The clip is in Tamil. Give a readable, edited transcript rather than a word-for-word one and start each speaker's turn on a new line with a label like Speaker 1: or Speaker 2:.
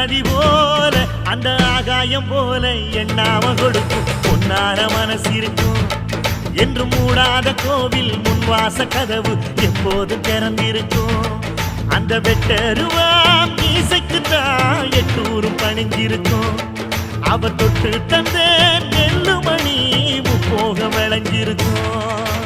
Speaker 1: நதி போல அந்த ஆகாயம் போல எண்ணாம கொடுக்கும் பொன்னார மனசு இருக்கும் என்று மூடாத கோவில் முன்வாச கதவு எப்போது திறந்திருக்கும் அந்த வெட்டருவாம் மீசைக்கு தான் எட்டூரும் பணிஞ்சிருக்கும் அவர் தொட்டு தந்த நெல்லுமணி முப்போக விளைஞ்சிருக்கும்